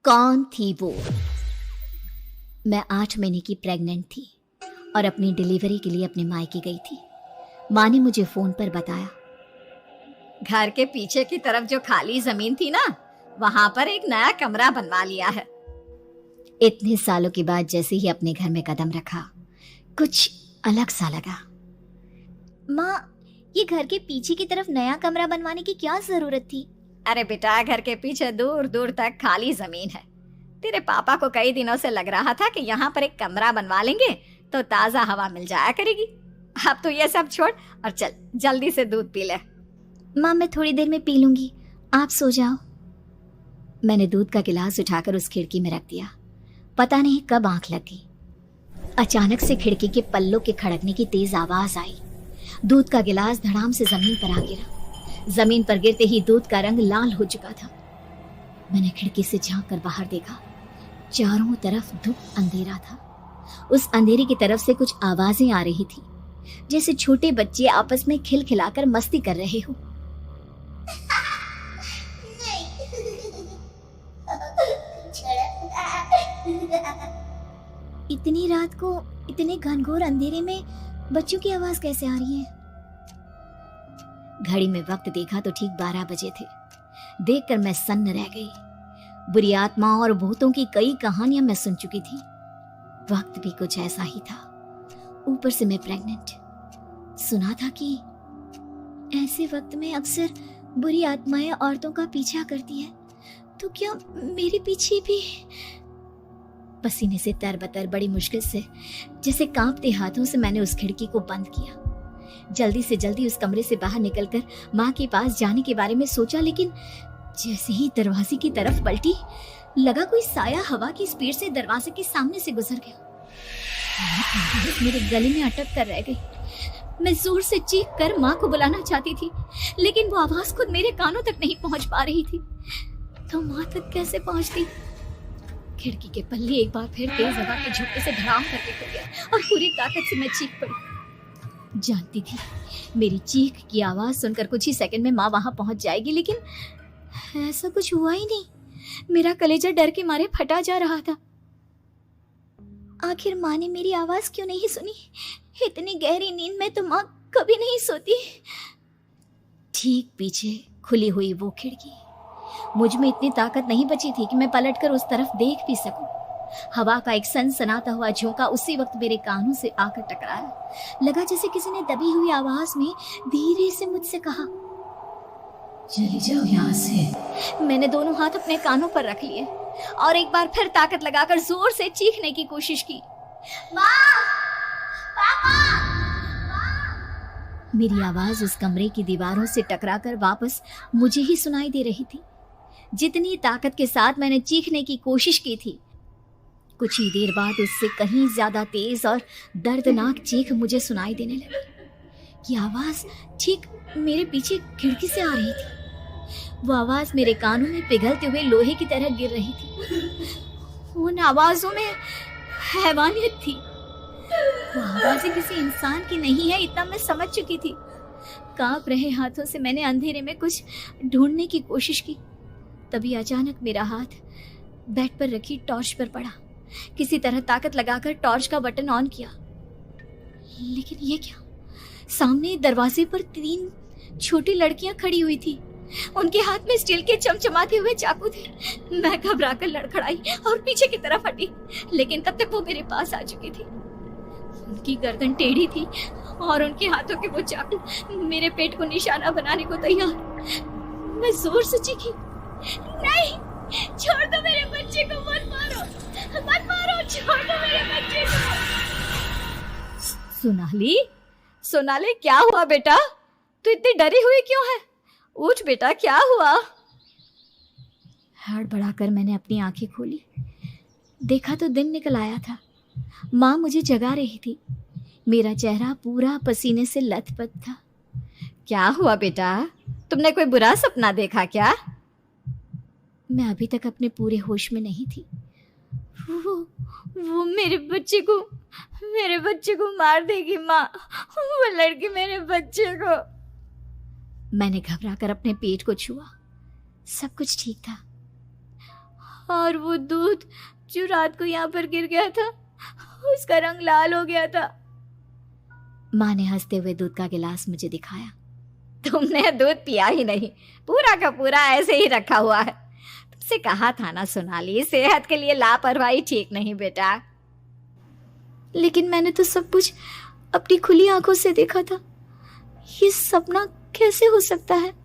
कौन थी वो? मैं 8 महीने की प्रेग्नेंट थी और अपनी डिलीवरी के लिए अपने मायके गई थी। माँ ने मुझे फोन पर बताया, घर के पीछे की तरफ जो खाली जमीन थी ना, वहां पर एक नया कमरा बनवा लिया है। इतने सालों के बाद जैसे ही अपने घर में कदम रखा, कुछ अलग सा लगा। माँ, ये घर के पीछे की तरफ नया कमरा बनवाने की क्या जरूरत थी? अरे बेटा, घर के पीछे दूर दूर तक खाली जमीन है। तेरे पापा को कई दिनों से लग रहा था कि यहाँ पर एक कमरा बनवा लेंगे तो ताजा हवा मिल जाया करेगी। अब तो ये सब छोड़ और चल जल्दी से दूध पी ले। माँ, मैं थोड़ी देर में पी लूंगी, आप सो जाओ। मैंने दूध का गिलास उठाकर उस खिड़की में रख दिया। पता नहीं कब आंख लगी, अचानक से खिड़की के पल्लों के खड़कने की तेज आवाज आई। दूध का गिलास धड़ाम से जमीन पर आ गिरा। जमीन पर गिरते ही दूध का रंग लाल हो चुका था। मैंने खिड़की से झांक कर बाहर देखा। चारों तरफ धूप अंधेरा था। उस अंधेरे की तरफ से कुछ आवाजें आ रही थी, जैसे छोटे बच्चे आपस में खिलखिलाकर मस्ती कर रहे हो। इतनी रात को इतने घनघोर अंधेरे में बच्चों की आवाज कैसे आ रही है? घड़ी में वक्त देखा तो ठीक 12 बजे थे। देखकर मैं सन्न रह गई। बुरी आत्माओं और भूतों की कई कहानियां मैं सुन चुकी थी। वक्त भी कुछ ऐसा ही था। ऊपर से मैं प्रेग्नेंट। सुना था कि ऐसे वक्त में अक्सर बुरी आत्माएं औरतों का पीछा करती है, तो क्या मेरे पीछे भी? पसीने से तरबतर बड़ी मुश्किल से, जैसे कांपते हाथों से मैंने उस खिड़की को बंद किया। जल्दी से जल्दी उस कमरे से बाहर निकलकर माँ के पास जाने के बारे में सोचा, लेकिन जैसे ही दरवाजे की तरफ पलटी, लगा कोई साया हवा की स्पीड से दरवाजे के सामने से गुजर गया। मेरे गले में अटक कर रह गई। मैं जोर से चीख कर माँ को बुलाना चाहती थी, लेकिन वो आवाज खुद मेरे कानों तक नहीं पहुंच पा रही थी। तो माँ तक कैसे पहुंचती? खिड़की के पल्ले एक बार फिर तेज हवा के झोंके से धड़ाम करके खुल गया और पूरी ताकत से मैं चीख पड़ी। जानती थी मेरी चीख की आवाज सुनकर कुछ ही सेकंड में माँ वहां पहुंच जाएगी, लेकिन ऐसा कुछ हुआ ही नहीं। मेरा कलेजा डर के मारे फटा जा रहा था। आखिर माँ ने मेरी आवाज क्यों नहीं सुनी? इतनी गहरी नींद में तो माँ कभी नहीं सोती। ठीक पीछे खुली हुई वो खिड़की। मुझ में इतनी ताकत नहीं बची थी कि मैं पलटकर उस तरफ देख भी सकूं। हवा का एक सनसनाता हुआ झोंका उसी वक्त मेरे कानों से आकर टकराया। लगा जैसे किसी ने दबी हुई आवाज में धीरे से मुझसे कहा, चली जाओ यहाँ से। मैंने दोनों हाथ अपने कानों पर रख लिए और एक बार फिर ताकत लगाकर जोर से चीखने की कोशिश की। माँ! पापा! मेरी आवाज उस कमरे की दीवारों से टकराकर वापस मुझे ही सुनाई दे रही थी। जितनी ताकत के साथ मैंने चीखने की कोशिश की थी, कुछ ही देर बाद उससे कहीं ज्यादा तेज और दर्दनाक चीख मुझे सुनाई देने लगी। ये आवाज ठीक मेरे पीछे खिड़की से आ रही थी। वो आवाज मेरे कानों में पिघलते हुए लोहे की तरह गिर रही थी। उन आवाजों में हैवानियत थी। वो आवाजें किसी इंसान की नहीं है, इतना मैं समझ चुकी थी। कांप रहे हाथों से मैंने अंधेरे में कुछ ढूंढने की कोशिश की। तभी अचानक मेरा हाथ बेड पर रखी टॉर्च पर पड़ा। किसी तरह ताकत लगाकर टॉर्च का बटन ऑन किया, लेकिन ये क्या? सामने दरवाजे पर 3 छोटी लड़कियां खड़ी हुई थी। उनके हाथ में स्टील के चमचमाते हुए चाकू थे। मैं घबराकर लड़खड़ाई और पीछे की तरफ हटी, लेकिन तब तक वो मेरे पास आ चुकी थी। उनकी गर्दन टेढ़ी थी और उनके हाथों के वो चाकू मेरे पेट को निशाना बनाने को तैयार। मैं जोर से चीखी, नहीं, छोड़ दो मेरे बच्चे को, मत मारो, मत मारो, छोड़ दो मेरे बच्चे को। सोनाली, सोनाली, क्या हुआ बेटा? तू इतनी डरी हुई क्यों है? उठ बेटा, क्या हुआ? हड़बड़ाकर मैंने अपनी आंखें खोली। देखा तो दिन निकल आया था। माँ मुझे जगा रही थी। मेरा चेहरा पूरा पसीने से लथपथ था। क्या हुआ बेटा? तुमने कोई बुरा सपना देखा क्या? मैं अभी तक अपने पूरे होश में नहीं थी। वो मेरे बच्चे को मार देगी माँ। वो लड़की मेरे बच्चे को। मैंने घबराकर अपने पेट को छुआ। सब कुछ ठीक था और वो दूध जो रात को यहाँ पर गिर गया था, उसका रंग लाल हो गया था। माँ ने हंसते हुए दूध का गिलास मुझे दिखाया। तुमने दूध पिया ही नहीं, पूरा का पूरा ऐसे ही रखा हुआ है। तुमसे कहा था ना सोनाली, सेहत के लिए लापरवाही ठीक नहीं बेटा। लेकिन मैंने तो सब कुछ अपनी खुली आंखों से देखा था। ये सपना कैसे हो सकता है?